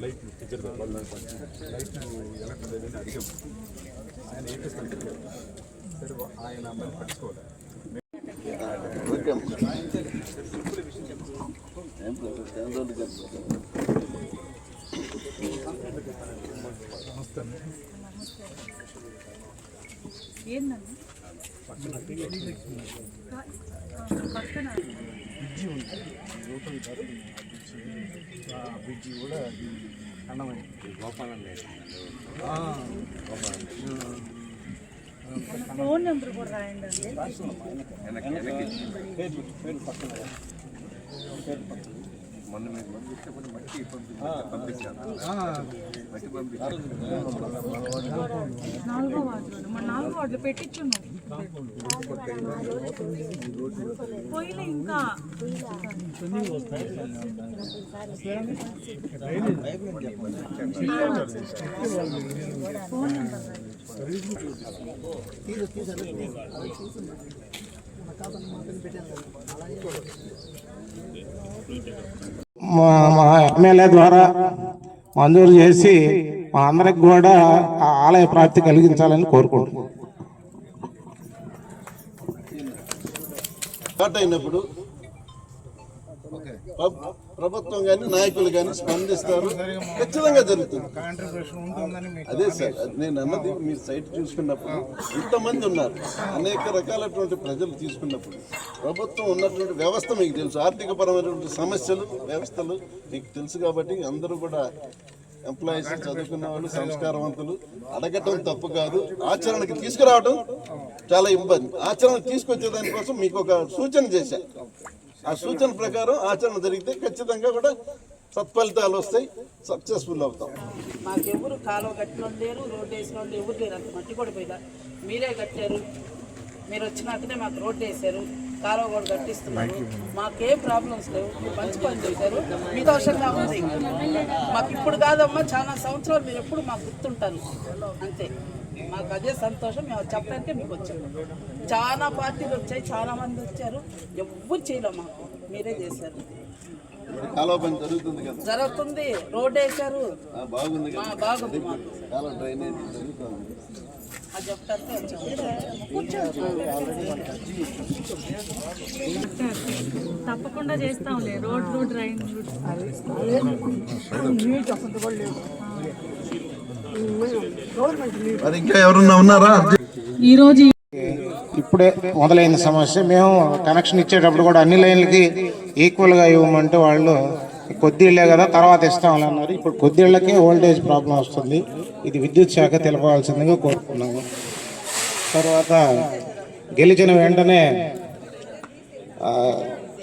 Light ticket light electric అడిగాం ఆయన ఏపిస్తాను సరే ఆయన అమ్మాయిని పట్టుకోవాలి. ఏంటండి పక్కన బ్రిడ్జి ఉంది, బ్రిడ్జి కూడా అన్నమైంది. ఫోన్ నెంబర్ కూడా రాయండి మొన్న మీరు మట్టి పంపించారు. 4వ వార్డులో మన 4వ వార్డులో పెట్టించున్నాం పోయిలే ఇంకా ఫోన్ నెంబర్ మా ఎమ్మెల్యే ద్వారా మంజూరు చేసి మా అందరికి కూడా ఆ ఆలయ ప్రాప్తి కలిగించాలని కోరుకుంటున్నాం. అయినప్పుడు ప్రభుత్వం కానీ నాయకులు కానీ స్పందిస్తారు, ఖచ్చితంగా జరుగుతుంది. అదే సార్ నేను అన్నది, మీరు సైట్ చూసుకున్నప్పుడు ఇంతమంది ఉన్నారు, అనేక రకాలటువంటి ప్రజలు తీసుకున్నప్పుడు ప్రభుత్వం ఉన్నటువంటి వ్యవస్థ మీకు తెలుసు, ఆర్థిక పరమైనటువంటి సమస్యలు వ్యవస్థలు మీకు తెలుసు. కాబట్టి అందరూ కూడా ఎంప్లాయీస్, చదువుకున్న వాళ్ళు, సంస్కారవంతులు, అడగటం తప్పు కాదు, ఆచరణకి తీసుకురావడం చాలా ఇబ్బంది. ఆచరణకు తీసుకొచ్చే దానికోసం మీకు ఒక సూచన చేశాను. ఆ సూచన ప్రకారం ఆచరణ జరిగితే ఖచ్చితంగా కూడా సత్ఫలితాలు వస్తాయి, సక్సెస్ఫుల్ అవుతాం. మాకెవరు కాలువ కట్టిన లేరు, రోడ్డు వేసిన వాళ్ళు ఎవరు లేరు. అంత మట్టి కూడా పోయినా మీరే కట్టారు, మీరు వచ్చినాకనే మాకు రోడ్డు వేసారు, కాలువ కూడా కట్టిస్తున్నారు. మాకేం ప్రాబ్లమ్స్ లేవు, మంచి పని చేశారు, సంతోషంగా ఉంది. మాకు ఇప్పుడు కాదమ్మా, చాలా సంవత్సరాలు మీరు ఎప్పుడు మాకు గుర్తుంటారు అంతే. మాకు అదే సంతోషం, మేము చెప్పడానికే మీకు వచ్చాము. చాలా పార్టీలు వచ్చాయి, చాలా మంది వచ్చారు, ఎవ్వరు చేయలేము, మాకు మీరే చేశారు. జరుగుతుంది, రోడ్డు వేశారు, బాగుంది మాకు డ్రైనేజీ జరుగుతుంది. అది చెప్తానికి వచ్చాము. తప్పకుండా చేస్తాంలే, రోడ్లు డ్రైన్ ఇంకా ఎవరన్నా ఉన్నారా? ఈరోజు ఇప్పుడే మొదలైన సమస్య. మేము కనెక్షన్ ఇచ్చేటప్పుడు కూడా అన్ని లైన్లకి ఈక్వల్గా ఇవ్వమంటే వాళ్ళు కొద్ది ఇళ్లే కదా తర్వాత ఇస్తామని అన్నారు. ఇప్పుడు కొద్ది ఇళ్లకే వోల్టేజ్ ప్రాబ్లం వస్తుంది. ఇది విద్యుత్ శాఖ తెలపాల్సిందిగా కోరుకున్నాము. తర్వాత గెలిచిన వెంటనే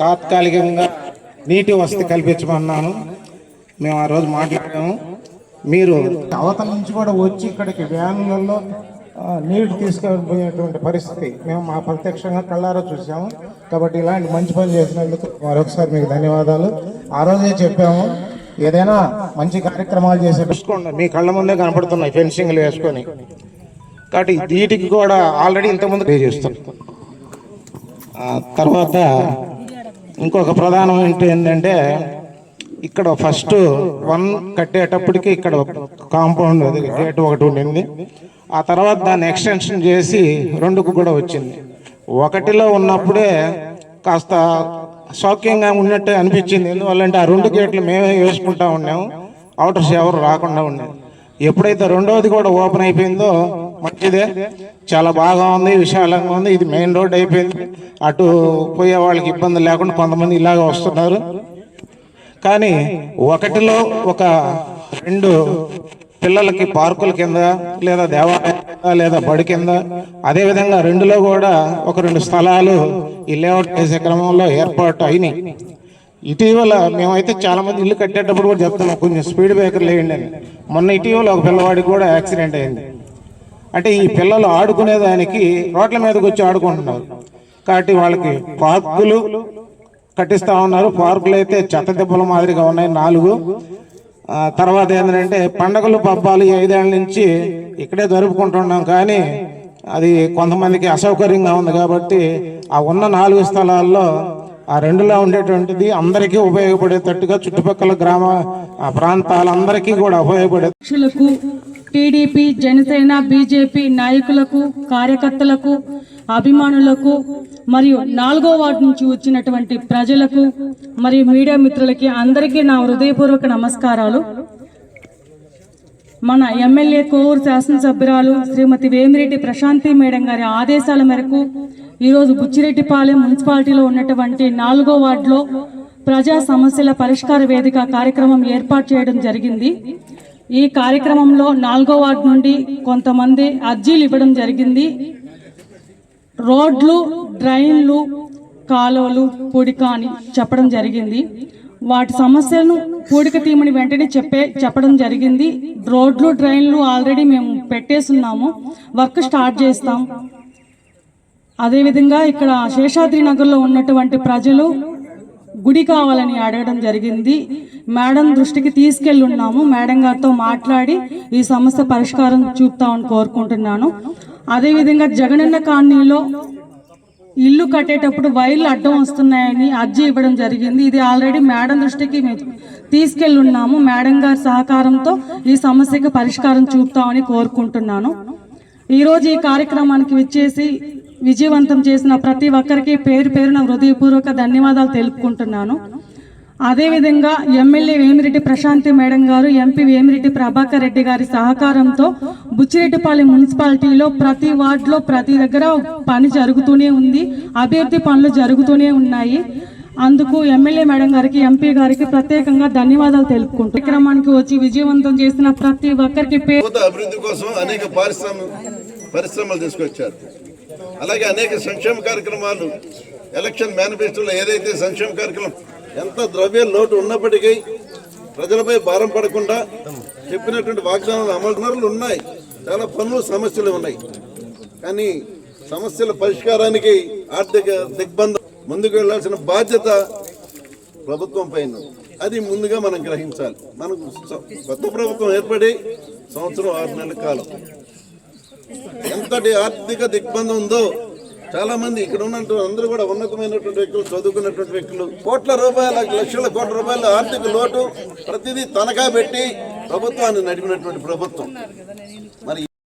తాత్కాలికంగా నీటి వసతి కల్పించమన్నాను. మేము ఆ రోజు మాట్లాడాము. మీరు అవతల నుంచి కూడా వచ్చి ఇక్కడికి వ్యాన్లలో నీరు తీసుకెళ్ళిపోయేటువంటి పరిస్థితి మేము మా ప్రత్యక్షంగా కళ్ళారా చూసాము. కాబట్టి ఇలాంటి మంచి పని చేసినందుకు మరొకసారి మీకు ధన్యవాదాలు. ఆ రోజే చెప్పాము, ఏదైనా మంచి కార్యక్రమాలు చేసే చూసుకోండి, మీ కళ్ళ ముందే కనపడుతున్నాయి ఫెన్సింగ్లు వేసుకొని. కాబట్టి వీటికి కూడా ఆల్రెడీ ఇంతకుముందు పే చేస్తాం. తర్వాత ఇంకొక ప్రధానం ఏంటంటే, ఇక్కడ ఫస్ట్ 1 కట్టేటప్పటికి ఇక్కడ కాంపౌండ్ గేట్ ఒకటి ఉండింది. ఆ తర్వాత దాన్ని ఎక్స్టెన్షన్ చేసి 2కు కూడా వచ్చింది. 1లో ఉన్నప్పుడే కాస్త సౌఖ్యంగా ఉన్నట్టు అనిపించింది. ఎందువల్లంటే ఆ 2 గేట్లు మేమే వేసుకుంటా ఉన్నాము, అవుటర్స్ ఎవరు రాకుండా ఉన్నాము. ఎప్పుడైతే 2వది కూడా ఓపెన్ అయిపోయిందో మంచిదే, చాలా బాగా ఉంది, విశాలంగా ఉంది. ఇది మెయిన్ రోడ్ అయిపోయింది, అటు పోయే వాళ్ళకి ఇబ్బంది లేకుండా కొంతమంది ఇలాగ వస్తున్నారు. కానీ ఒకటిలో ఒక 2 పిల్లలకి పార్కుల కింద లేదా దేవాలయం కింద లేదా బడి కింద, అదేవిధంగా 2లో కూడా ఒక 2 స్థలాలు ఈ లేఅవుట్ చేసే క్రమంలో ఏర్పాటు అయినాయి. ఇటీవల మేమైతే చాలా మంది ఇల్లు కట్టేటప్పుడు కూడా చెప్తున్నాం కొంచెం స్పీడ్ బ్రేకర్లు వేయండి అని. మొన్న ఇటీవల ఒక పిల్లవాడికి కూడా యాక్సిడెంట్ అయింది. అంటే ఈ పిల్లలు ఆడుకునేదానికి రోడ్ల మీదకి వచ్చి ఆడుకుంటున్నారు కాబట్టి వాళ్ళకి పార్కులు కట్టిస్తూ ఉన్నారు. పార్కులు అయితే చెత్త దెబ్బల మాదిరిగా ఉన్నాయి 4. తర్వాత ఏంటంటే పండగలు పబ్బాలు 5 ఏళ్ళ నుంచి ఇక్కడే జరుపుకుంటున్నాం, కానీ అది కొంతమందికి అసౌకర్యంగా ఉంది కాబట్టి ఆ ఉన్న 4 స్థలాల్లో ఆ 2లో ఉండేటువంటిది అందరికీ ఉపయోగపడేటట్టుగా చుట్టుపక్కల గ్రామ ప్రాంతాలందరికీ కూడా ఉపయోగపడే టీడీపీ, జనసేన, బీజేపీ నాయకులకు, కార్యకర్తలకు, అభిమానులకు మరియు 4వ వార్డు నుంచి వచ్చినటువంటి ప్రజలకు మరియు మీడియా మిత్రులకి అందరికీ నా హృదయపూర్వక నమస్కారాలు. మన ఎమ్మెల్యే కోవూరు శాసనసభ్యురాలు శ్రీమతి వేమిరెడ్డి ప్రశాంతి మేడం గారి ఆదేశాల మేరకు ఈరోజు బుచ్చిరెడ్డిపాలెం మున్సిపాలిటీలో ఉన్నటువంటి 4వ వార్డులో ప్రజా సమస్యల పరిష్కార వేదిక కార్యక్రమం ఏర్పాటు చేయడం జరిగింది. ఈ కార్యక్రమంలో 4వ వార్డు నుండి కొంతమంది అర్జీలు ఇవ్వడం జరిగింది. రోడ్లు, డ్రైన్లు, కాలువలు పూడిక అని చెప్పడం జరిగింది. వాటి సమస్యలను పూడిక తీయమని వెంటనే చెప్పడం జరిగింది. రోడ్లు, డ్రైన్లు ఆల్రెడీ మేము పెట్టేస్తున్నాము, వర్క్ స్టార్ట్ చేస్తాం. అదేవిధంగా ఇక్కడ శేషాద్రి నగర్లో ఉన్నటువంటి ప్రజలు గుడి కావాలని అడగడం జరిగింది. మేడం దృష్టికి తీసుకెళ్ళి ఉన్నాము. మేడం గారితో మాట్లాడి ఈ సమస్య పరిష్కారం చూపుతామని కోరుకుంటున్నాను. అదేవిధంగా జగనన్న కాలనీలో ఇల్లు కట్టేటప్పుడు వైర్లు అడ్డం వస్తున్నాయని అర్జీ ఇవ్వడం జరిగింది. ఇది ఆల్రెడీ మేడం దృష్టికి తీసుకెళ్ళి ఉన్నాము. మేడం గారి సహకారంతో ఈ సమస్యకు పరిష్కారం చూపుతామని కోరుకుంటున్నాను. ఈరోజు ఈ కార్యక్రమానికి విచ్చేసి విజయవంతం చేసిన ప్రతి ఒక్కరికి పేరు పేరున హృదయపూర్వక ధన్యవాదాలు తెలుపుకుంటున్నాను. అదేవిధంగా ఎమ్మెల్యే వేమిరెడ్డి ప్రశాంతి మేడం గారు, ఎంపీ వేమిరెడ్డి ప్రభాకర్ రెడ్డి గారి సహకారంతో బుచ్చిరెడ్డిపాలెం మున్సిపాలిటీలో ప్రతి వార్డులో ప్రతి దగ్గర పని జరుగుతూనే ఉంది, అభివృద్ధి పనులు జరుగుతూనే ఉన్నాయి. అందుకు ఎమ్మెల్యే మేడం గారికి, ఎంపీ గారికి ప్రత్యేకంగా ధన్యవాదాలు తెలుపుకుంటూ కార్యక్రమానికి వచ్చి విజయవంతం చేసిన ప్రతి ఒక్కరికి అభివృద్ధి కోసం అనేక పరిశ్రమలు తీసుకొచ్చారు. అలాగే అనేక సంక్షేమ కార్యక్రమాలు ఎలక్షన్ మేనిఫెస్టోలో ఏదైతే సంక్షేమ కార్యక్రమం ఎంత ద్రవ్య లోటు ఉన్నప్పటికీ ప్రజలపై భారం పడకుండా చెప్పినటువంటి వాగ్దానాలు అమలు ఉన్నాయి. చాలా పనులు, సమస్యలు ఉన్నాయి. కానీ సమస్యల పరిష్కారానికి ఆర్థిక దిగ్బంధం ముందుకు వెళ్లాల్సిన బాధ్యత ప్రభుత్వం పైన. అది ముందుగా మనం గ్రహించాలి. మనకు కొత్త ప్రభుత్వం ఏర్పడి 1 సంవత్సరం 6 నెలల కాలం ఎంతటి ఆర్థిక దిగ్బంధం ఉందో చాలా మంది ఇక్కడ ఉన్నట్టు అందరూ కూడా ఉన్నతమైనటువంటి వ్యక్తులు, చదువుకున్నటువంటి వ్యక్తులు, కోట్ల రూపాయల, లక్షల కోట్ల రూపాయల ఆర్థిక లోటు ప్రతిదీ తనఖా పెట్టి ప్రభుత్వాన్ని నడిపినటువంటి ప్రభుత్వం.